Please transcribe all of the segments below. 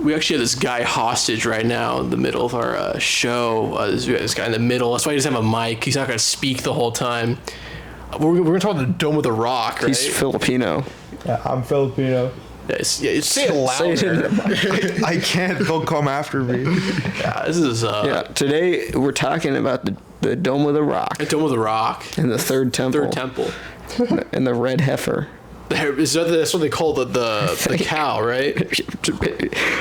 we actually have this guy hostage right now in the middle of our show. This guy in the middle. That's why he doesn't have a mic. He's not going to speak the whole time. We're going to talk about the Dome of the Rock, right? He's Filipino. Yeah, I'm Filipino. Say it louder. I can't. They'll come after me. Yeah, this is... today we're talking about the Dome of the Rock. The Dome of the Rock. And the Third Temple. And the Red Heifer. That's what they call the cow, right?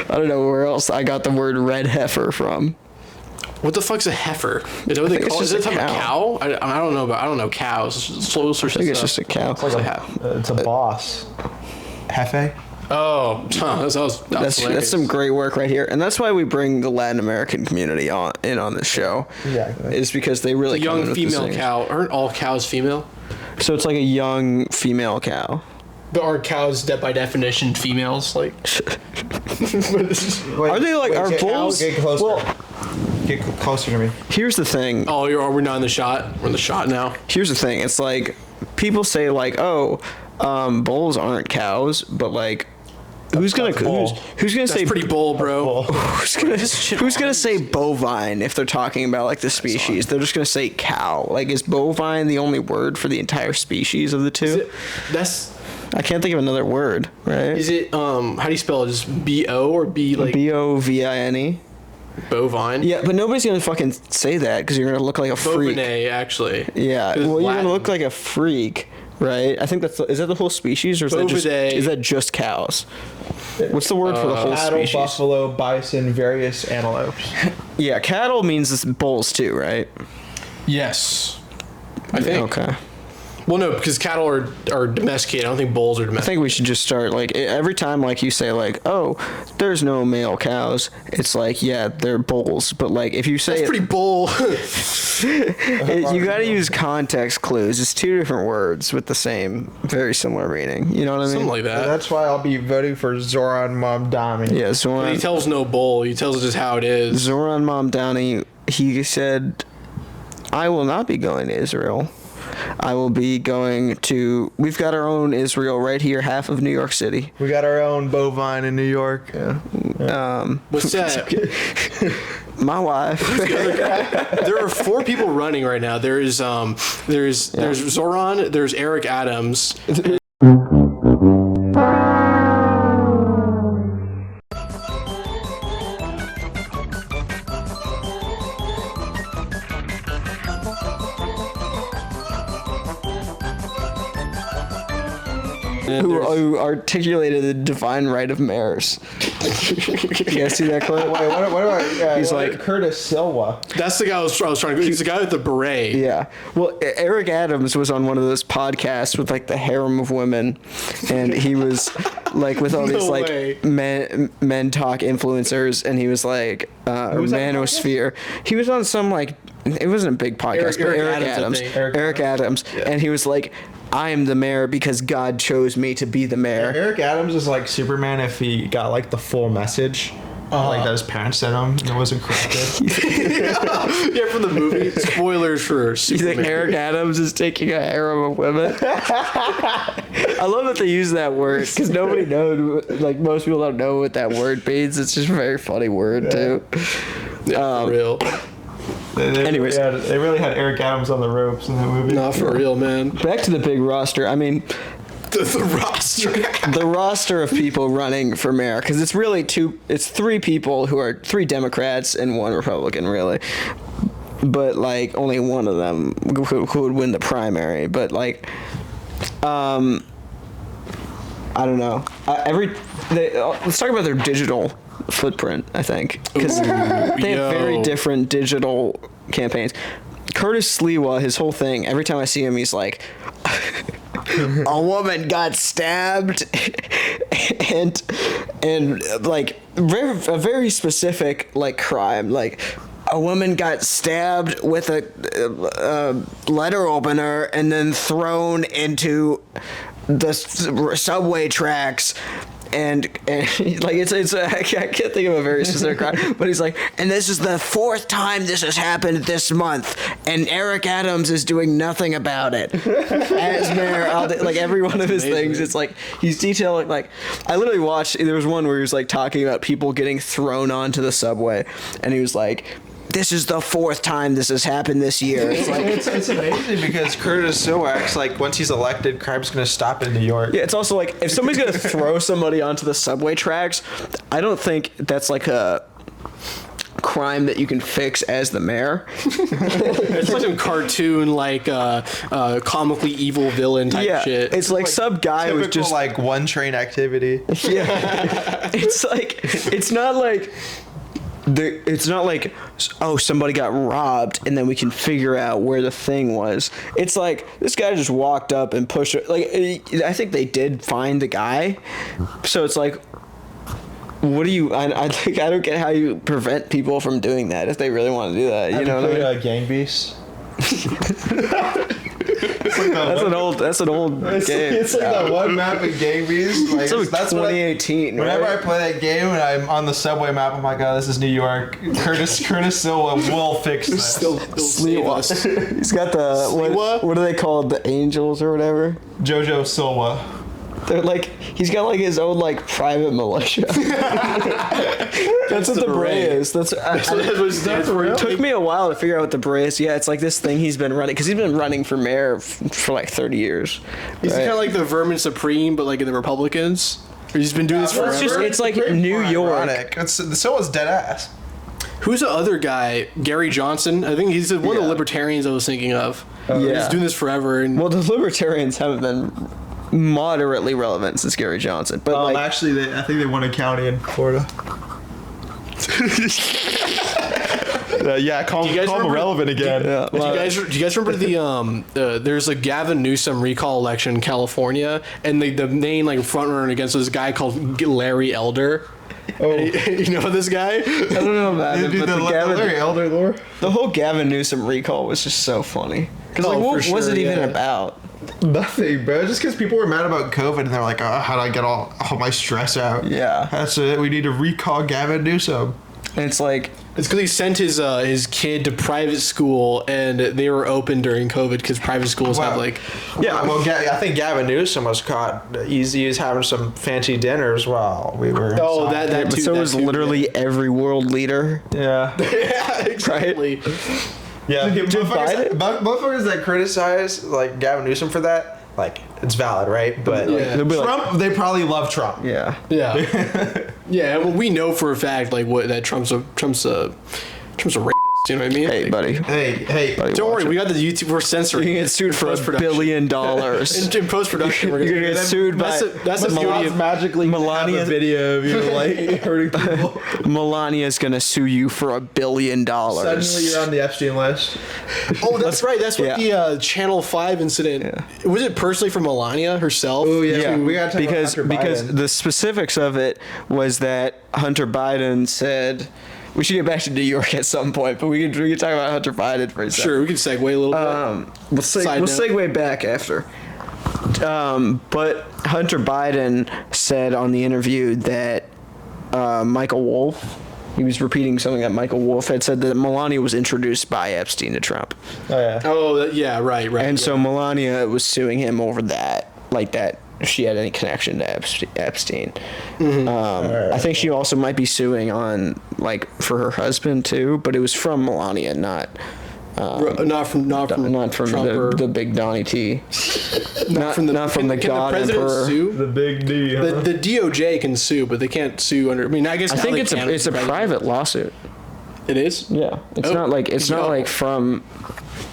I don't know where else I got the word red heifer from. What the fuck's a heifer? Is that what they call it? Is it a type of cow? I don't know. I don't know cows. Slow search. I think it's just a cow. It's a boss. Hefe? Oh, that's some great work right here, and that's why we bring the Latin American community on this show. Exactly. Is because they really a young female cow. Aren't all cows female? So it's like a young female cow. But aren't cows by definition females? Like, are they like are bulls? Get closer. Get closer to me. Here's the thing. Oh, are we not in the shot? We're in the shot now. Here's the thing. It's like people say like, bulls aren't cows, but like. Who's gonna say pretty bull, bro? Who's gonna say bovine if they're talking about like the species? They're just gonna say cow. Like, is bovine the only word for the entire species of the two? I can't think of another word. Right? Is it how do you spell it? Just B-O or B like Bovine? Bovine. Yeah, but nobody's gonna fucking say that because you're gonna look like a freak. Bovine, actually. Yeah, well, you're gonna look like a freak. Right, I think is that the whole species, or is that just cows? What's the word for the whole species? Cattle, buffalo, bison, various antelopes. Yeah, cattle means it's bulls too, right? Yes, I think. Okay. Well, no, because cattle are domesticated. I don't think bulls are domesticated. I think we should just start, like, every time, like, you say, like, oh, there's no male cows, it's like, yeah, they're bulls. But, like, if you say... That's pretty bull. You gotta use context clues. It's two different words with the same, very similar meaning. You know what I mean? Something like that. And that's why I'll be voting for Zoran Mamdani. Yeah, Zoran... But he tells no bull. He tells just how it is. Zoran Mamdani, he said, I will not be going to Israel. I will be going to... We've got our own Israel right here, half of New York City. We got our own bovine in New York. Yeah. What's that? My wife. There are 4 people running right now. There's Zoran, there's Eric Adams. Who articulated the divine right of mayors. You guys see that clip? Wait, what about... He's like... Curtis Silva. That's the guy I was trying to... He's the guy with the beret. Yeah. Well, Eric Adams was on one of those podcasts with, like, the harem of women. And he was, like, with all these, like, men talk influencers. And he was, like, manosphere. He was on some, like... It wasn't a big podcast, but Eric Adams. Eric Adams. Yeah. And he was like... I am the mayor because God chose me to be the mayor. Eric Adams is like Superman if he got like the full message. Like that his parents sent him and it wasn't corrected. Yeah, from the movie. Spoilers for Superman. You think Eric Adams is taking a harem of women? I love that they use that word because nobody knows, like most people don't know what that word means. It's just a very funny word too. Yeah, for real. Anyways, they really had Eric Adams on the ropes in that movie. Not for real, man. Back to the big roster. I mean, the roster. The roster of people running for mayor, because it's really it's 3 people who are 3 Democrats and 1 Republican, really. But like only one of them who would win the primary. But like, I don't know. Let's talk about their digital footprint, I think, because they have very different digital campaigns. Curtis Sliwa, his whole thing, every time I see him, he's like, a woman got stabbed and like a very specific like crime, like a woman got stabbed with a letter opener and then thrown into the subway tracks like it's I can't think of a very specific crime, but he's like, and this is the 4th time this has happened this month, and Eric Adams is doing nothing about it. As mayor, like every one of his things, it's like he's detailing. Like I literally watched. There was one where he was like talking about people getting thrown onto the subway, and he was like, this is the 4th time this has happened this year. It's like it's amazing because Curtis Sill acts like once he's elected, crime's gonna stop in New York. yeah, it's also like if somebody's gonna throw somebody onto the subway tracks, I don't think that's like a crime that you can fix as the mayor. It's like some cartoon, like comically evil villain type shit. It's like some guy was just like one train activity. yeah. It's like it's not like. It's not like, oh, somebody got robbed and then we can figure out where the thing was. It's like this guy just walked up and pushed it. Like I think they did find the guy, so it's like, what do you? I think I don't get how you prevent people from doing that if they really want to do that. You know what I mean? Gang Beasts. That's an old game. It's like that one map in Gang Beasts. Like, that's 2018. Whenever right? I play that game and I'm on the subway map, I'm like, oh, this is New York. Curtis Silva will fix this. Still save us. He's got the what do they call it? The Angels or whatever. Jojo Silva. They're like, he's got like his own like private militia. That's what the Bray is. It took me a while to figure out what the Bray is. Yeah, it's like this thing he's been running because he's been running for mayor for like 30 years. He's kind of like the Vermin Supreme, but like in the Republicans. Or he's been doing this forever. It's like New York. The Silva's dead ass. Who's the other guy? Gary Johnson. I think he's one of the libertarians I was thinking of. He's doing this forever. And well, the libertarians haven't been moderately relevant since Gary Johnson, but actually, I think they won a county in Florida. Call him irrelevant again. Do you guys remember there's a Gavin Newsom recall election in California, and the main like front runner against this guy called Larry Elder. Oh, you know this guy? I don't know about it, but the Larry Elder lore. The whole Gavin Newsom recall was just so funny. Because what was it even about? Nothing, bro. Just because people were mad about COVID and they're like, oh, how do I get all my stress out? Yeah. That's it. We need to recall Gavin Newsom. And it's like... It's because he sent his kid to private school and they were open during COVID because private schools have like... Yeah, well, I think Gavin Newsom was caught. He was having some fancy dinners while we were... Oh, that too. So was literally every world leader. Yeah. Yeah, exactly. Right? Yeah, motherfuckers that criticize like Gavin Newsom for that, like it's valid, right? But Trump, they probably love Trump. Yeah. Yeah. Well, we know for a fact like that Trump's a rapist. You know what I mean? Hey, buddy. Hey. Buddy, don't worry, we got the YouTube. We're censoring. You can get sued for $1 billion. In post production, we're gonna get sued by. That's the beauty of magically Melania. Have a video of you like hurting people. Melania's gonna sue you for $1 billion. Suddenly, you're on the Epstein list. Oh, that's right. That's what the Channel 5 incident. Yeah. Was it personally for Melania herself? Oh yeah. We got to because the specifics of it was that Hunter Biden said. We should get back to New York at some point, but we can talk about Hunter Biden for a second. Sure, we can segue a little bit. We'll segue back after. But Hunter Biden said on the interview that Michael Wolff, he was repeating something that Michael Wolff had said, that Melania was introduced by Epstein to Trump. Oh, yeah. Oh, yeah, right. And so Melania was suing him over that, like that. If she had any connection to Epstein. Mm-hmm. I think she also might be suing on like for her husband too, but it was from Melania, not from Trump the big Donnie T. not from the God Emperor. Sue? The big D. Huh? The DOJ can sue, but they can't sue under. I mean, I guess I think it's a private lawsuit. It is. Yeah, it's not like from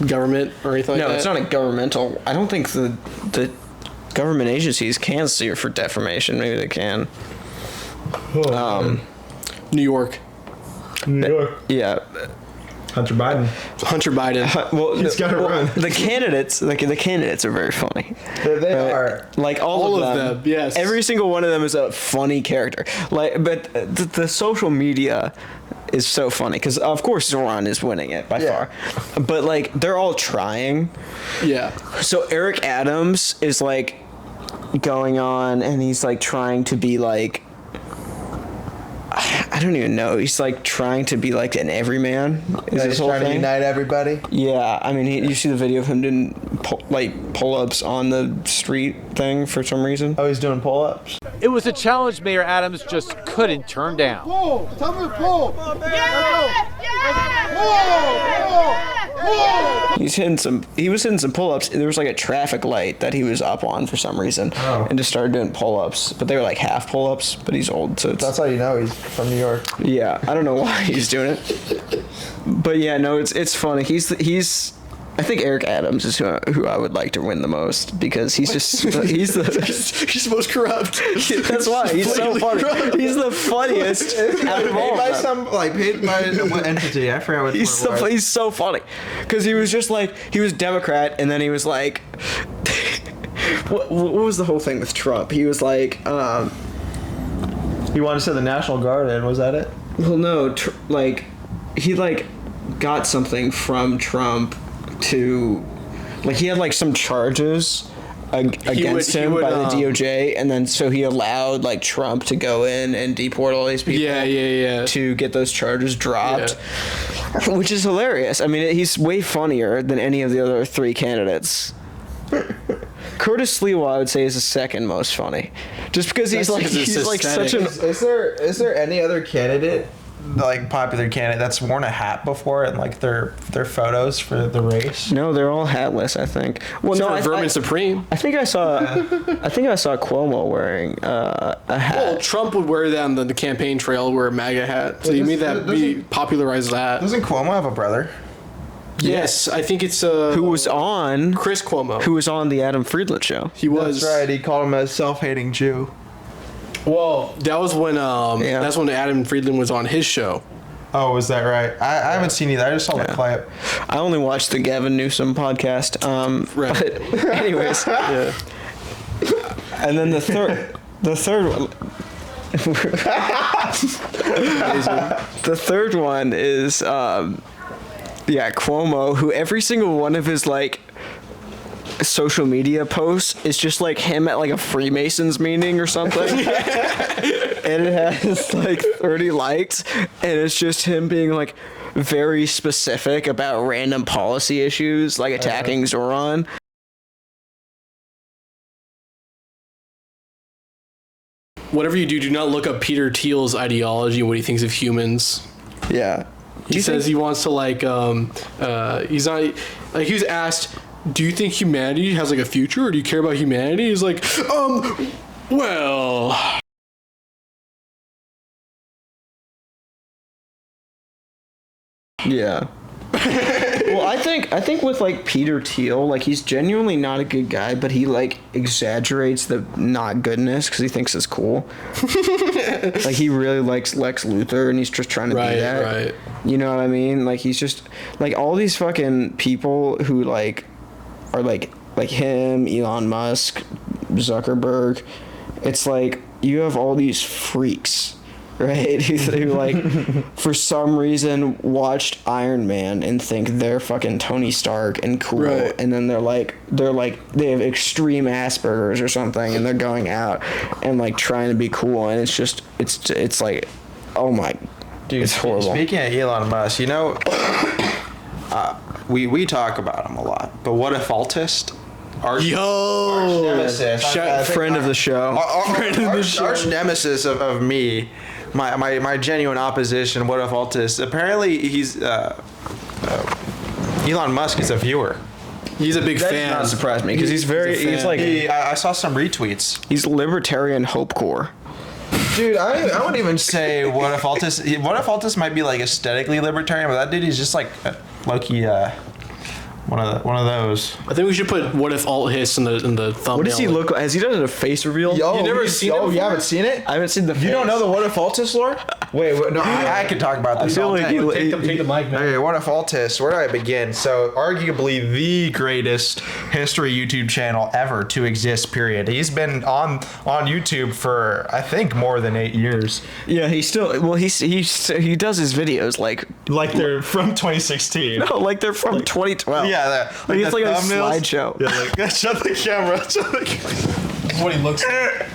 government or anything. No, like it's that? not a governmental. I don't think the government agencies can sue for defamation. Maybe they can. New York. Yeah. Hunter Biden. Well, he's got to run. The candidates are very funny. They are. Like all of them. Yes. Every single one of them is a funny character. Like, but the social media is so funny because of course Zoran is winning it by far, but like they're all trying. Yeah. So Eric Adams is like going on, and he's like trying to be like, I don't even know. He's like trying to be like an everyman. Is his whole thing? To unite everybody. Yeah, I mean, you see the video of him doing pull-ups on the street thing for some reason. Oh, he's doing pull-ups. It was a challenge Mayor Adams just couldn't turn down. Pull! Tell me to pull! Yes! He was hitting some pull-ups. There was like a traffic light that he was up on for some reason, and just started doing pull-ups. But they were like half pull-ups. But he's old, so that's how you know he's from New York. Yeah, I don't know why he's doing it. But yeah, no, it's funny. He's. I think Eric Adams is who I would like to win the most because he's he's the most corrupt. That's why he's so funny. Corrupt. He's the funniest out of all. Paid by what entity? I forgot what. He's so funny because he was just like he was Democrat and then he was like, what was the whole thing with Trump? He was like, he wanted to send the National Guard in. Was that it? Well, no, he got something from Trump. To he had some charges against him by the DOJ, and then so he allowed Trump to go in and deport all these people to get those charges dropped, which is hilarious. I mean, he's way funnier than any of the other three candidates. Curtis Sliwa, I would say, is the second most funny, just because he's such an. Is there any other candidate? Popular candidate that's worn a hat before and their photos for the race? No, they're all hatless, I think. Well, no, Vermin Supreme. I think I saw Cuomo wearing a hat. Well, Trump would wear that on the campaign trail, wear a MAGA hat. So you made that popularize that. Doesn't Cuomo have a brother? Yes, I think it's who was on Chris Cuomo, who was on the Adam Friedland show. He was. That's right. He called him a self-hating Jew. Well, that was when that's when Adam Friedland was on his show. Oh, was that right? I haven't seen either. I just saw the clip. I only watched the Gavin Newsom podcast. Right. But anyways, and then the third one. The third one is Cuomo, who every single one of his social media posts is just him at a Freemasons meeting or something. And it has 30 likes, and it's just him being very specific about random policy issues attacking Zoran. Whatever you do not look up Peter Thiel's ideology and what he thinks of humans. Yeah. He says he wants to he's not he was asked, do you think humanity has a future, or do you care about humanity? He's like, well. Yeah. Well, I think with Peter Thiel, he's genuinely not a good guy, but he exaggerates the not goodness because he thinks it's cool. He really likes Lex Luthor, and he's just trying to be that. Right. You know what I mean? He's just all these fucking people who are him, Elon Musk, Zuckerberg. It's you have all these freaks, right? Who for some reason watched Iron Man and think they're fucking Tony Stark and cool, right. And then they have extreme Asperger's or something, and they're going out and trying to be cool, and it's just it's oh my, dude, it's horrible. Speaking of Elon Musk, we talk about him a lot, but Whatifalthist? Arch nemesis. Friend of the show. Arch nemesis of me. My genuine opposition, Whatifalthist. Apparently, he's Elon Musk is a viewer. He's a big fan. That does not surprise me because I saw some retweets. He's libertarian hope core. Dude, I wouldn't even say Whatifalthist. Whatifalthist might be aesthetically libertarian, but that dude is just low-key one of those. I think we should put "What if alt hiss" in the thumbnail. What does he look like? Has he done a face reveal? You never seen it? You haven't seen it? I haven't seen the face. You don't know the Whatifalthist lore? Wait, no, I could talk about this. I feel like take the mic, man. Okay, Whatifalthist. Where do I begin? So, arguably the greatest history YouTube channel ever to exist. Period. He's been on YouTube for I think more than 8 years. Yeah, he still. Well, he does his videos like they're from 2016. No, they're from 2012. Yeah, it's a slideshow. Yeah, shut the camera. what he looks like.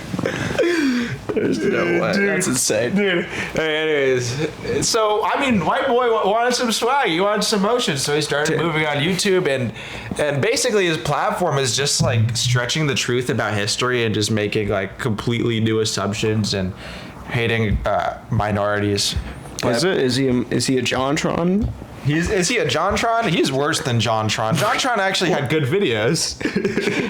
There's no way. That's insane. Dude. Anyways, so I mean, white boy wanted some swag. He wanted some motion, so he started moving on YouTube, and basically his platform is just like stretching the truth about history and just making like completely new assumptions and hating minorities. Is he a JonTron? Is he a JonTron? He's worse than JonTron. JonTron actually had good videos.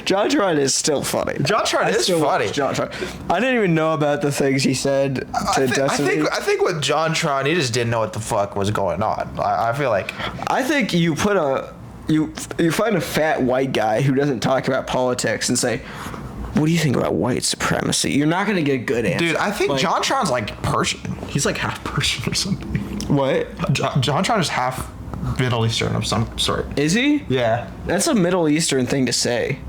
JonTron is still funny. JonTron is funny. JonTron. I didn't even know about the things he said to Destiny. I think with JonTron, he just didn't know what the fuck was going on. I feel like. I think you put you find a fat white guy who doesn't talk about politics and say, what do you think about white supremacy? You're not gonna get a good answer. Dude, I think JonTron's like Persian. He's like half Persian or something. What? JonTron is half Middle Eastern of some sort. Is he? Yeah. That's a Middle Eastern thing to say.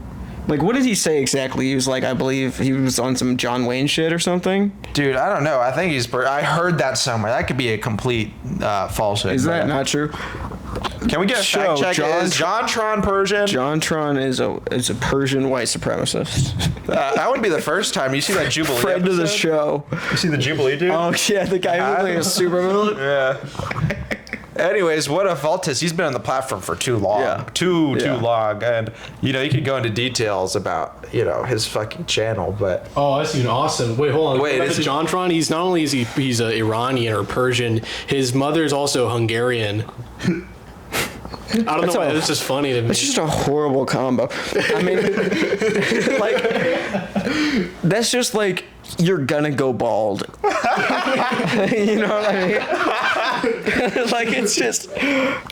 Like, what did he say exactly? He was like, I believe he was on some John Wayne shit or something. Dude, I don't know. I think I heard that somewhere. That could be a complete falsehood. Is that not true? Can we get a fact check? Is JonTron Persian? JonTron is a Persian white supremacist. That would be the first time. You see that Jubilee Friend of the episode? show. You see the Jubilee dude? Oh, yeah, the guy who was like a super villain. Yeah. Anyways, Whatifalthist, he's been on the platform for too long. Yeah. Too long. And, you know, you could go into details about, you know, his fucking channel, but... Oh, that's even awesome. Wait, hold on. Wait, is JonTron? He's not only he's Iranian or Persian, his mother's also Hungarian. I don't know why this is funny to me. It's just a horrible combo. I mean, like, that's just like, you're gonna go bald. You know what I mean? Like, it's just,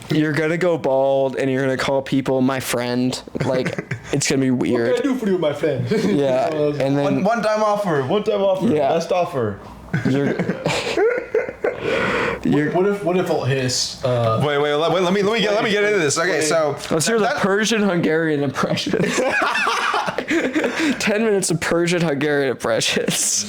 you're gonna go bald and you're gonna call people my friend. Like, it's gonna be weird. What can I do for you, my friend? Yeah. And then One-time offer. Yeah. Best offer. What if all his? Wait. Let me get into this. Okay, so let's hear the Persian-Hungarian impression. 10 minutes of Persian-Hungarian impressions.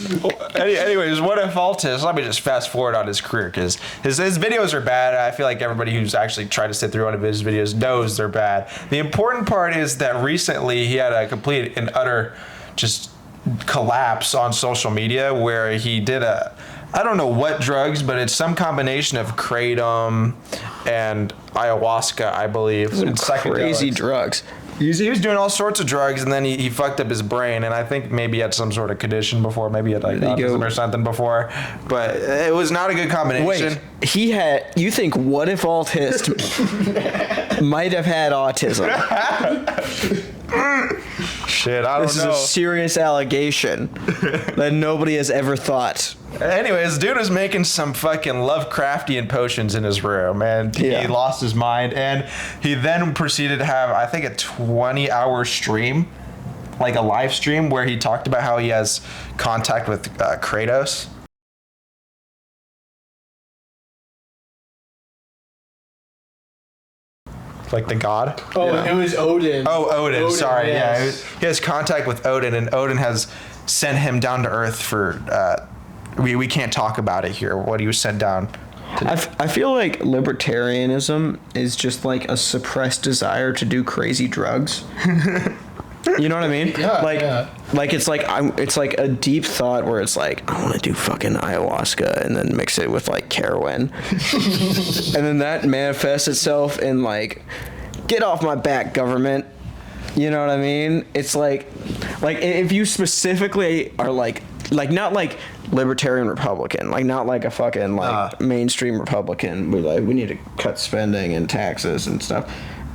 Anyways, Whatifalthist, let me just fast forward on his career because his videos are bad. I feel like everybody who's actually tried to sit through one of his videos knows they're bad. The important part is that recently he had a complete and utter just collapse on social media where he did I don't know what drugs, but it's some combination of kratom and ayahuasca, I believe. Some crazy drugs. He was doing all sorts of drugs, and then he fucked up his brain, and I think maybe he had some sort of condition before. Maybe he had like autism or something before, but it was not a good combination. Wait, you think Whatifalthist might have had autism? Shit, I don't know. This is a serious allegation that nobody has ever thought. Anyways, dude was making some fucking Lovecraftian potions in his room, and he lost his mind, and he then proceeded to have, I think, a 20-hour stream, like a live stream, where he talked about how he has contact with Kratos. Like the god? Oh, yeah. It was Odin. Oh, Odin. Sorry. Yes. Yeah, he has contact with Odin, and Odin has sent him down to Earth for... we can't talk about it here, what he was sent down to do. I feel like libertarianism is just like a suppressed desire to do crazy drugs. You know what I mean? Yeah. Like it's like a deep thought where it's like, I want to do fucking ayahuasca and then mix it with like heroin. And then that manifests itself in like, get off my back, government. You know what I mean? It's like if you specifically are like not like libertarian Republican, like not like a fucking like mainstream Republican, we're like, we need to cut spending and taxes and stuff.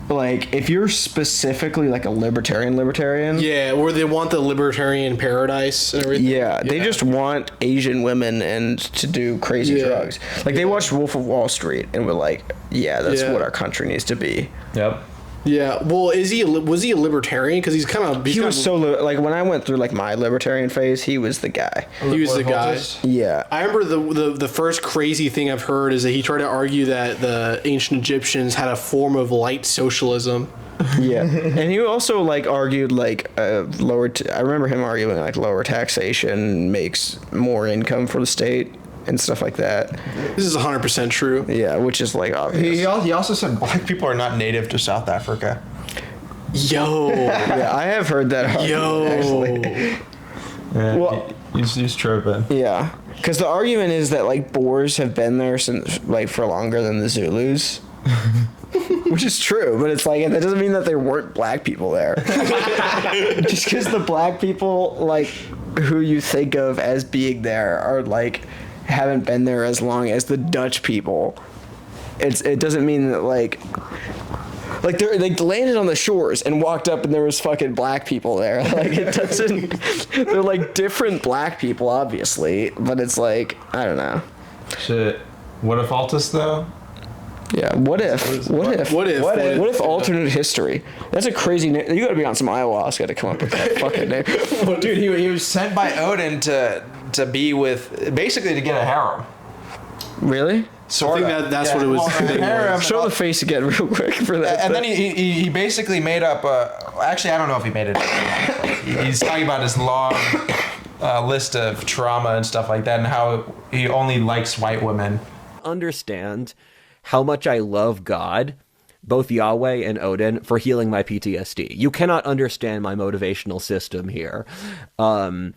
Like, if you're specifically like a libertarian, yeah, where they want the libertarian paradise and everything. Yeah, they just want Asian women and to do crazy drugs. Like, they watched Wolf of Wall Street and were like, yeah, that's what our country needs to be. Yep. Yeah, well, was he a libertarian? Because he was so like when I went through like my libertarian phase, he was the guy. He was the guy. Yeah, I remember the first crazy thing I've heard is that he tried to argue that the ancient Egyptians had a form of light socialism. Yeah, and he also like argued like lower. I remember him arguing like lower taxation makes more income for the state and stuff like that. This is 100% true. Yeah, which is like obvious. He also said black people are not native to South Africa. Yo. Yeah, I have heard that. Yo. Actually. Yeah, Well- he's tripping. Yeah, because the argument is that like Boers have been there since like for longer than the Zulus. Which is true, but it's like that doesn't mean that there weren't black people there. Just because the black people like who you think of as being there are like haven't been there as long as the Dutch people. It doesn't mean that like they landed on the shores and walked up and there was fucking black people there. Like it doesn't. They're like different black people, obviously, but it's like I don't know. Shit. Whatifalthist though? Yeah. What if alternate history? That's a crazy name. You gotta be on some ayahuasca to come up with that fucking name. Dude, he was sent by Odin to be with, basically to get a harem. Really? Sort I think that's what it was. Harem. Show the face again real quick for that. And then he basically made up actually I don't know if he made it up. He's talking about his long list of trauma and stuff like that and how he only likes white women. Understand how much I love God, both Yahweh and Odin, for healing my PTSD. You cannot understand my motivational system here. And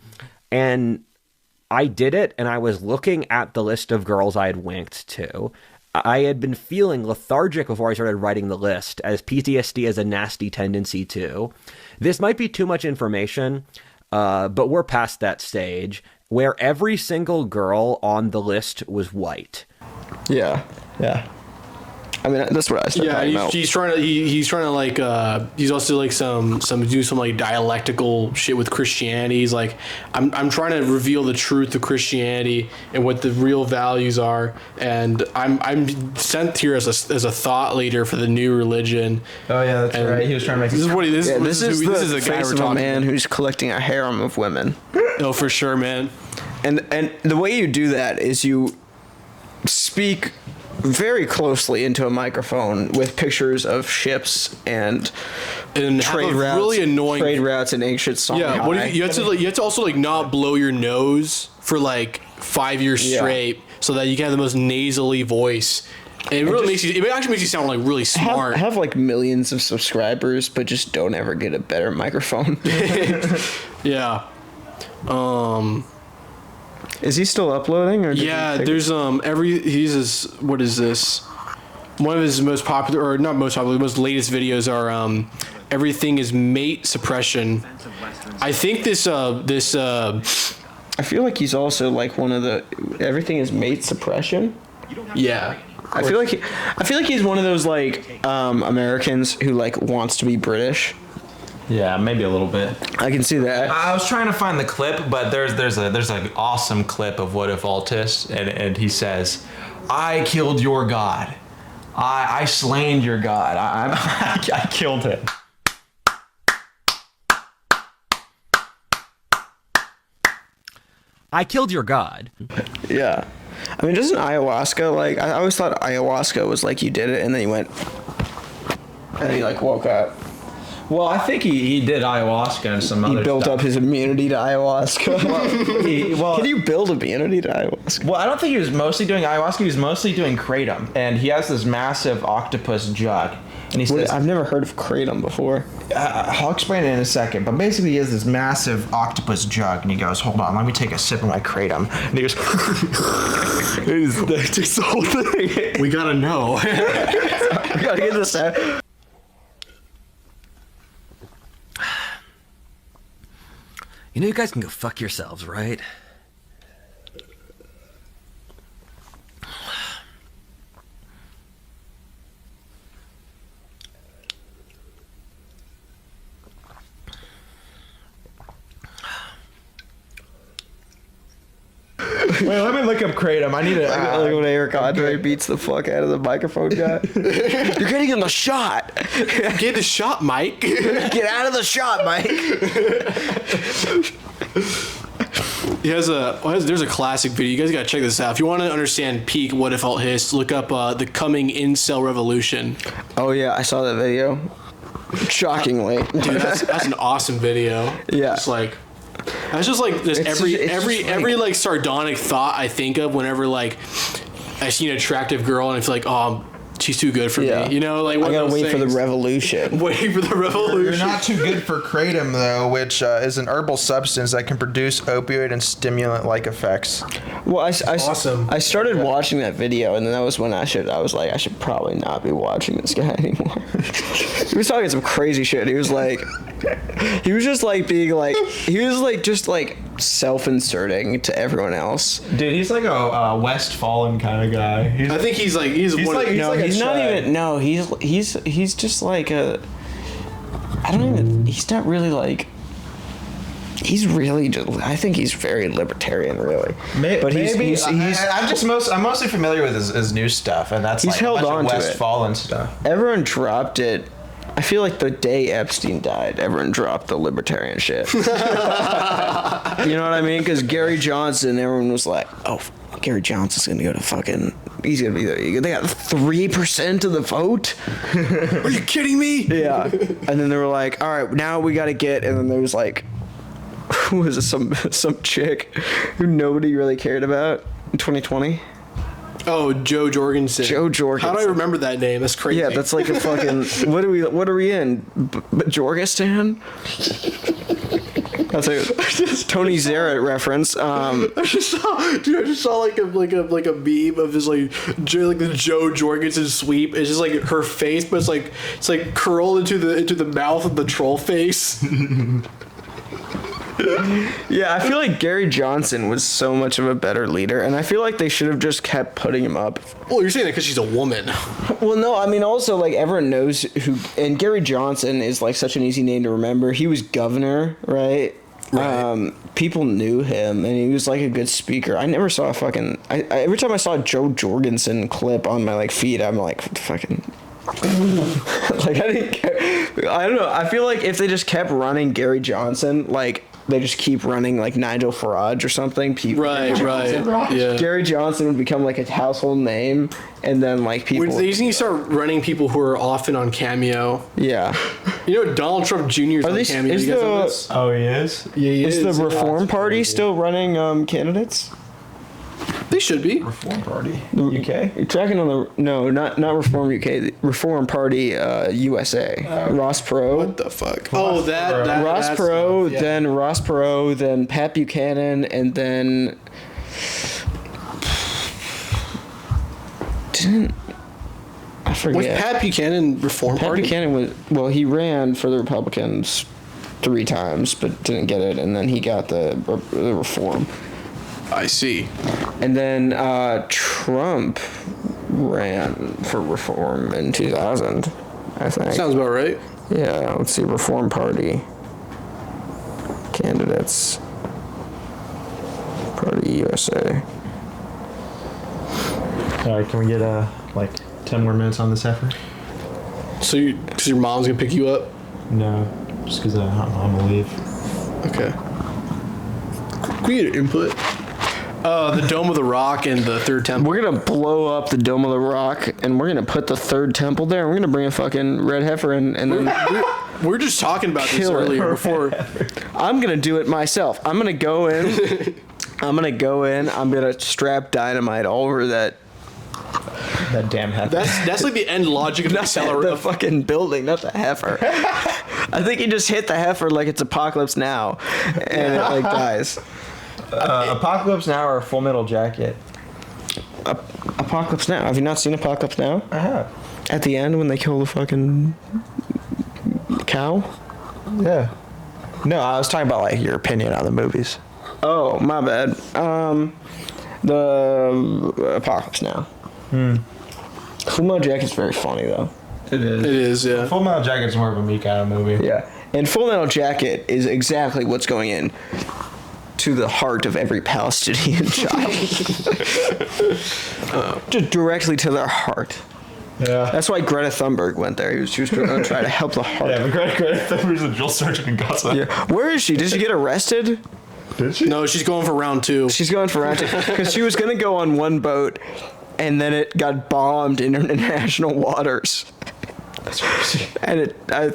I did it, and I was looking at the list of girls I had wanked to. I had been feeling lethargic before I started writing the list, as PTSD has a nasty tendency to. This might be too much information, but we're past that stage, where every single girl on the list was white. Yeah. I mean, that's what I said. Yeah, he's trying to like he's also like some like dialectical shit with Christianity. He's like, I'm trying to reveal the truth of Christianity and what the real values are, and I'm sent here as a thought leader for the new religion. Oh yeah, that's right. He was trying to make this is what he, this is the the guy face we're of a talking man about. who's collecting a harem of women. Oh, for sure, man. And the way you do that is you speak very closely into a microphone with pictures of ships and trade routes, really annoying trade routes and ancient song. Yeah, you have to also like not blow your nose for like 5 years straight, so that you can have the most nasally voice. And it actually makes you sound like really smart. Have like millions of subscribers, but just don't ever get a better microphone. Yeah. Is he still uploading? Or there's what is this? One of his most popular, or not most popular, most latest videos are everything is mate suppression. I think this I feel like he's also like one of the everything is mate suppression. Yeah. I feel like he's one of those like Americans who like wants to be British. Yeah, maybe a little bit. I can see that. I was trying to find the clip, but there's an awesome clip of Whatifalthist, and he says, "I killed your god. I slain your god. I killed him." I killed your god. Yeah. I mean, doesn't ayahuasca like I always thought ayahuasca was like you did it and then you went and he like woke up. Well, I think he did ayahuasca and some other He built stuff. up his immunity to ayahuasca. Can you build immunity to ayahuasca? Well, I don't think he was mostly doing ayahuasca. He was mostly doing kratom. And he has this massive octopus jug. And he says, I've never heard of kratom before. I'll explain it in a second. But basically, he has this massive octopus jug. And he goes, hold on, let me take a sip of my kratom. And he goes, That takes the whole thing. We gotta know. We gotta get this out. You know, you guys can go fuck yourselves, right? wait, let me look up kratom. I need to... Like when Eric Andre beats the fuck out of the microphone guy. You're getting him the shot. Get the shot, Mike. Get out of the shot, Mike. There's a classic video. You guys gotta check this out. If you want to understand peak Whatifalthist, look up the coming incel revolution. Oh yeah, I saw that video. Shockingly, Dude, that's an awesome video. Yeah. It's like that's just like this every like sardonic thought I think of whenever like I see an attractive girl and I feel like, oh, she's too good for Yeah. me. You know, like I one of gotta those wait for the things. revolution. Wait for the revolution. You're not too good for kratom, though, which is an herbal substance that can produce opioid and stimulant-like effects. Well, Awesome. I started watching that video, and then that was when I was like, I should probably not be watching this guy anymore. He was talking some crazy shit. He was like, he was just like being like, he was like just like self-inserting to everyone else. Dude, he's like a Westfallen kind of guy. I think he's one. like- No, like a he's not Chad. even. No, he's just like a. I don't even. He's not really like. He's really just. I think he's very libertarian, really. But he's I'm mostly familiar with his new stuff, and that's He's like held a bunch on of to it. Westfallen stuff. everyone dropped it. I feel like the day Epstein died, everyone dropped the libertarian shit. You know what I mean? Because Gary Johnson, everyone was like, "Oh, Gary Johnson's gonna go to fucking. He's gonna be there. They got 3% of the vote." Are you kidding me? Yeah. And then they were like, "All right, now we got to get." And then there was like, who was it? Some chick who nobody really cared about in 2020. Oh, Joe Jorgensen. Joe Jorgensen. How do I remember that name? That's crazy. Yeah, that's like a fucking. What are we in? Jorgistan? That's a Tony Zarrett reference. I just saw like a meme of this like the Joe Jorgensen sweep. It's just like her face, but it's like curled into the mouth of the troll face. Yeah, I feel like Gary Johnson was so much of a better leader, and I feel like they should have just kept putting him up. Well, you're saying that because she's a woman. Well, no, I mean also like everyone knows who, and Gary Johnson is like such an easy name to remember. He was governor, right? Right. People knew him, and he was like a good speaker. I never saw a fucking. Every time I saw a Joe Jorgensen clip on my like feed, I'm like fucking. Like I didn't care. I don't know. I feel like if they just kept running Gary Johnson, like they just keep running like Nigel Farage or something. Right. Yeah. Gary Johnson would become like a household name, and then like people. They just need to start running people who are often on Cameo. Yeah. You know, Donald Trump Jr. is on these- Cameo. is You guys know the- this? Oh, he is? Yeah, he Is the is. Reform Party still running candidates? They should be. Reform Party. UK? You're tracking on the not Reform UK, the Reform Party USA. Ross Perot. What the fuck? Oh, that Ross that's- Perot, yeah. then Ross Perot, then Pat Buchanan, and then I forget. Was Pat Buchanan Reform Pat Party? Buchanan he ran for the Republicans 3 times, but didn't get it, and then he got the Reform. I see. And then Trump ran for Reform in 2000, I think. Sounds about right. Yeah, let's see, Reform Party candidates. Party USA. All right, can we get like 10 more minutes on this heifer? So, because your mom's gonna pick you up? No, just because I'm gonna leave. Okay. Can we get input? The Dome of the Rock and the Third Temple. We're gonna blow up the Dome of the Rock, and we're gonna put the third temple there, and we're gonna bring a fucking red heifer and then We were just talking about this Kill it. earlier before. I'm gonna do it myself. I'm gonna go in. I'm gonna strap dynamite all over that damn heifer. That's like the end logic of the the accelerator. fucking building, not the heifer. I think you just hit the heifer like it's Apocalypse Now, and it like dies. Apocalypse Now or Full Metal Jacket? Apocalypse Now. Have you not seen Apocalypse Now? I have. At the end when they kill the fucking cow? Yeah. No, I was talking about like your opinion on the movies. Oh, my bad. The Apocalypse Now. Full Metal Jacket's very funny though. It is. It is, yeah. Full Metal Jacket's more of a me kind of movie. Yeah. And Full Metal Jacket is exactly what's going in to the heart of every Palestinian child. Just directly to their heart. Yeah. That's why Greta Thunberg went there. She was going to try to help the heart. Yeah, but Greta Thunberg's a drill sergeant in Gaza. Yeah. Where is she? Did she get arrested? Did she? No, she's going for round 2. She's going for round 2 because she was going to go on one boat, and then it got bombed in international waters. That's crazy. And I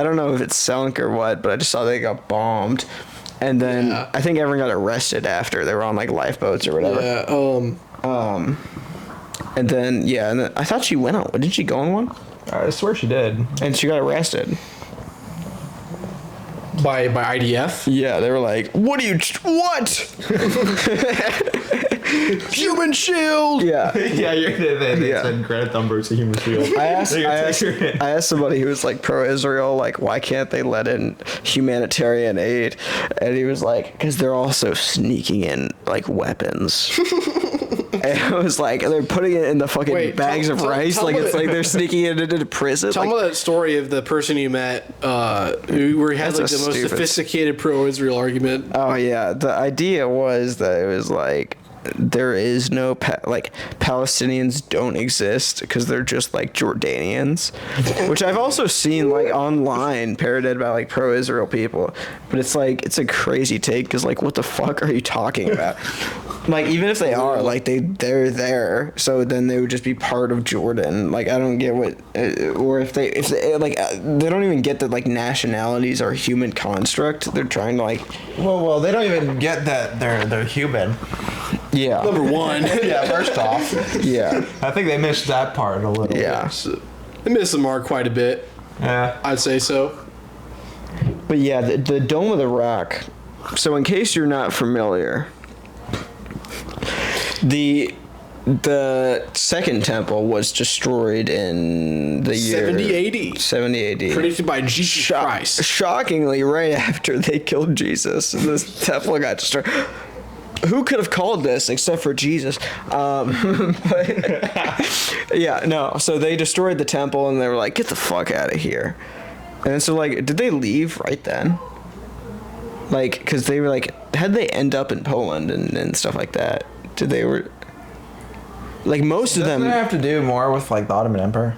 don't know if it sunk or what, but I just saw they got bombed. And then Yeah. I think everyone got arrested after. They were on like lifeboats or whatever. Yeah. And then I thought she went on. Didn't she go on one? I swear she did. And she got arrested. By IDF. Yeah, they were like, what? Human shield. Yeah. Yeah, they said Greta Thunberg's a human shield. I asked somebody who was like pro-Israel, like, why can't they let in humanitarian aid? And he was like, because they're also sneaking in like weapons. And I was like, they're putting it in the fucking bags of rice, like it's like they're sneaking it into prison. Tell me that story of the person you met, where he had like the most sophisticated pro-Israel argument. Oh yeah, the idea was that it was like, there is no Palestinians don't exist because they're just like Jordanians, which I've also seen like online parroted by like pro-Israel people, but it's like, it's a crazy take because like, what the fuck are you talking about? Like, even if they are, like, they're there, so then they would just be part of Jordan. Like, I don't get what, or if they like, they don't even get that, like, nationalities are a human construct. They're trying to, like... Well, they don't even get that they're human. Yeah. Number one. Yeah, first off. Yeah. I think they missed that part a little Yeah. bit. So, they missed the mark quite a bit. Yeah. I'd say so. But yeah, the Dome of the Rock. So in case you're not familiar... The second temple was destroyed in the year 70 AD. Predicted by Jesus Christ. Shockingly, right after they killed Jesus, this temple got destroyed. Who could have called this except for Jesus? Yeah, no. So they destroyed the temple and they were like, "Get the fuck out of here!" And so, like, did they leave right then? Like, because they were like, how'd they end up in Poland and stuff like that? They were like, most of them. Doesn't it have to do more with like the Ottoman Empire?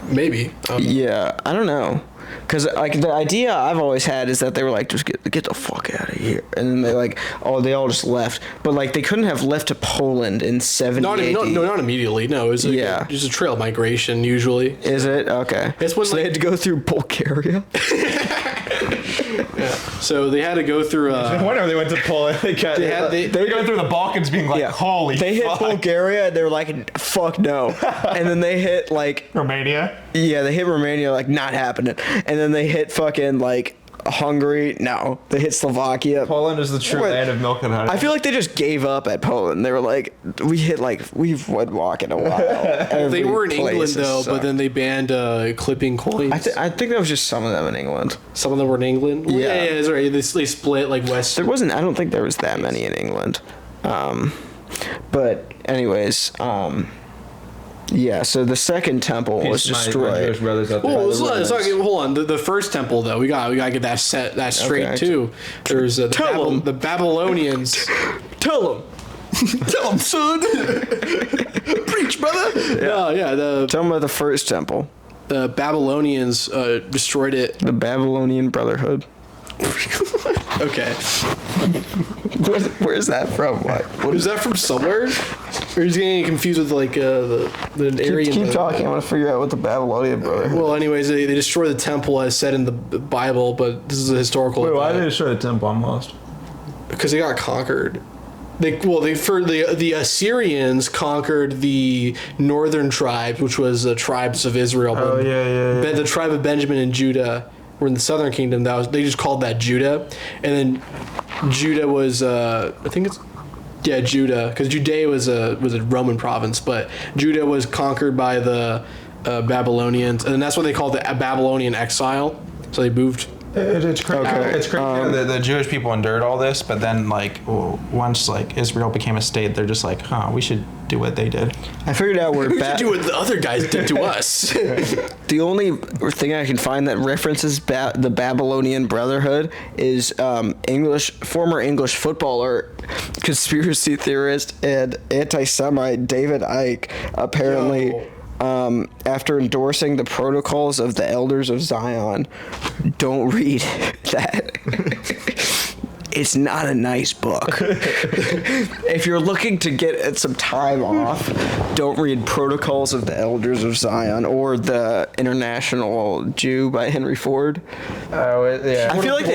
Maybe. Yeah, I don't know, because like the idea I've always had is that they were like, just get the fuck out of here, and then they all just left, but like they couldn't have left to Poland in 70 AD. Not immediately. No, it was like just a trail migration usually. Is it okay? It's when, so they had to go through Bulgaria. Yeah. So they had to go through. Whenever they went to Poland, they were going through the Balkans, being like, "Holy!" They hit Bulgaria, and they were like, "Fuck no!" And then they hit like Romania. Yeah, they hit Romania, like, not happening. And then they hit fucking like Hungary. No, they hit Slovakia. Poland is the true land of milk and honey. I feel like they just gave up at Poland. They were like, we've would walk in a while. They were in England though, but then they banned clipping coins. I think that was just some of them in England. Some of them were in England. Yeah, that's right. They split like west. There wasn't. I don't think there was that many in England. But anyways, yeah. So the second temple was destroyed. Let's talk. Hold on. The first temple though, we gotta get that straight too. There's the Babylonians. Tell them. Tell them, son. Preach, brother. Yeah. Tell them about the first temple. The Babylonians destroyed it. The Babylonian Brotherhood. Okay. Where's that from? What is that from somewhere? Or is he getting confused with like the Aryan? Keep talking. I want to figure out what the Babylonian Brotherhood. Well, anyways, they destroyed the temple as said in the Bible, but this is a historical. Wait, why did they destroy the temple? I'm lost. Because they got conquered. The Assyrians conquered the northern tribes, which was the tribes of Israel. Oh yeah. The tribe of Benjamin and Judah were in the southern kingdom. They just called that Judah, and then Judah was Judah, because Judea was a Roman province, but Judah was conquered by the Babylonians, and that's what they called the Babylonian exile. So they moved. It's crazy. Okay. It's crazy that the Jewish people endured all this, but then once Israel became a state, they're just like, we should do what they did. I figured out where we should do what the other guys did to us. The only thing I can find that references the Babylonian Brotherhood is former English footballer, conspiracy theorist, and anti-Semite David Icke apparently. After endorsing the protocols of the Elders of Zion. Don't read that. it's not a nice book. If you're looking to get some time off, don't read Protocols of the Elders of Zion or The International Jew by Henry Ford. Oh, yeah. I feel like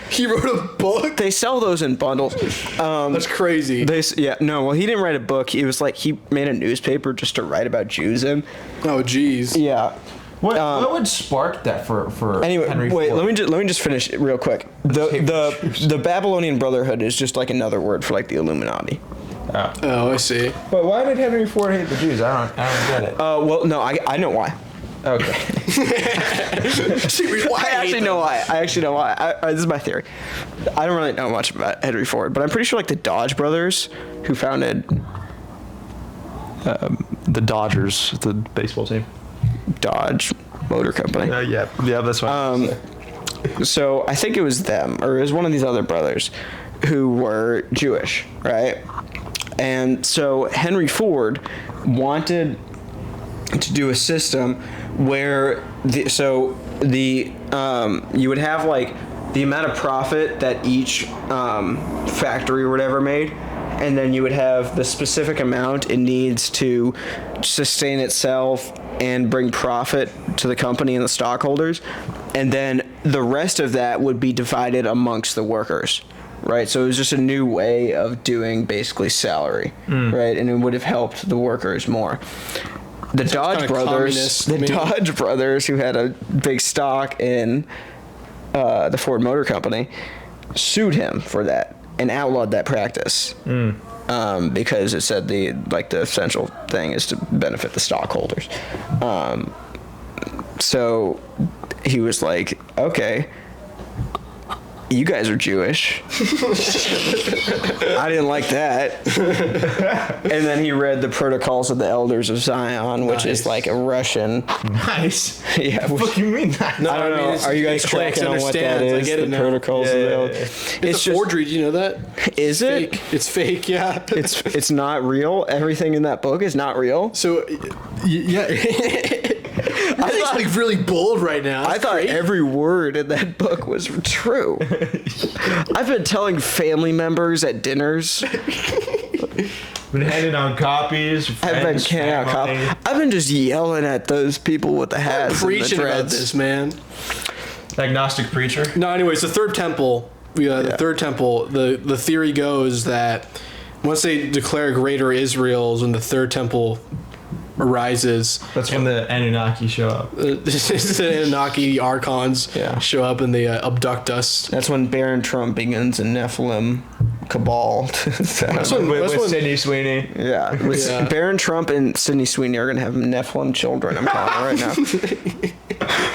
He wrote a book? they sell those in bundles. That's crazy. Well, he didn't write a book. He was like, he made a newspaper just to write about Jews in. Oh, jeez. Yeah. What would spark that for Anyway, Henry wait. Ford? Let me just finish it real quick. The Babylonian Brotherhood is just like another word for like the Illuminati. Oh, I see. But why did Henry Ford hate the Jews? I don't get it. Well, no, I know why. Okay. I actually know why. This is my theory. I don't really know much about Henry Ford, but I'm pretty sure like the Dodge brothers, who founded The Dodgers, the baseball team. Dodge Motor Company. Yeah, that's right. So I think it was them, or it was one of these other brothers who were Jewish, right? And so Henry Ford wanted to do a system where you would have like the amount of profit that each factory or whatever made, and then you would have the specific amount it needs to sustain itself and bring profit to the company and the stockholders, and then the rest of that would be divided amongst the workers, right? So it was just a new way of doing basically salary, right? And it would have helped the workers more. The Dodge brothers, who had a big stock in the Ford Motor Company, sued him for that and outlawed that practice. Because it said the essential thing is to benefit the stockholders. So he was like, okay, you guys are Jewish. I didn't like that. And then he read the Protocols of the Elders of Zion, which is like a Russian. Nice. Yeah. What do you mean that? I don't know. Are you guys tracking on what that is? I get it the now. Protocols of the Elders. It's a forgery. Do you know that? Is it? Fake. It's fake. Yeah. It's not real. Everything in that book is not real. So, yeah. I think it's like really bold right now. I thought every word in that book was true. I've been telling family members at dinners. Been handing out copies. I've been handing out copies. I've been just yelling at those people with the hats and the preaching about dreads. this, man. Agnostic preacher. No, anyways, the third temple. The third temple. The theory goes that once they declare greater Israel, is when the third temple arises. That's when the Anunnaki show up. The Anunnaki, the Archons show up and they abduct us. That's when Baron Trump begins a Nephilim cabal. That's when Sydney Sweeney. Yeah, Baron Trump and Sydney Sweeney are gonna have Nephilim children. I'm calling it right now.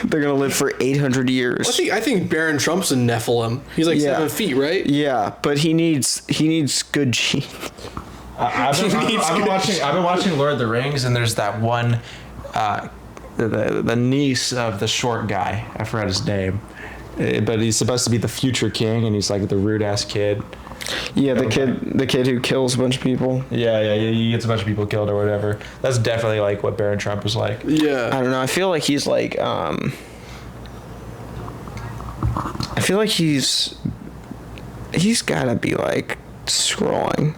They're gonna live for 800 years. I think Baron Trump's a Nephilim. He's like 7 feet, right? Yeah, but he needs good genes. I've been watching Lord of the Rings, and there's that one, the niece of the short guy. I forgot his name, but he's supposed to be the future king, and he's like the rude ass kid. Yeah, the kid who kills a bunch of people. Yeah, he gets a bunch of people killed or whatever. That's definitely like what Baron Trump was like. Yeah, I don't know. I feel like he's like he's gotta be like scrolling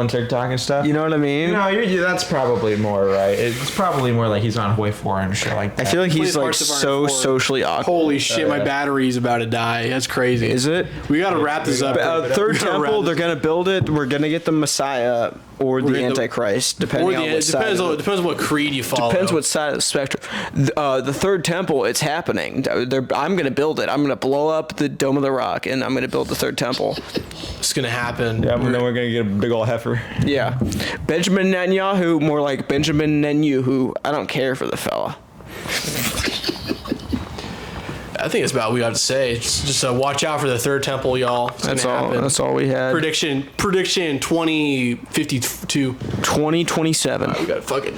TikTok and stuff. You know what I mean? No, that's probably more right. It's probably more like he's on Hoi 4 and shit like that. I feel like he's like so socially awkward. Holy shit, my battery's about to die. That's crazy. Is it? We gotta wrap this up. Third temple, they're gonna build it. We're gonna get the Messiah or the Antichrist, depending on what side. Depends on what creed you follow. Depends what side of the spectrum. The third temple, it's happening. I'm gonna build it. I'm gonna blow up the Dome of the Rock, and I'm gonna build the third temple. It's gonna happen. Yeah, then we're gonna get a big old heifer. Yeah, Benjamin Netanyahu, more like Benjamin Netanyahu. I don't care for the fella. I think that's about what we have to say. Just watch out for the third temple, y'all. That's all. That's all we had. Prediction 2052. 2027. We got fucking.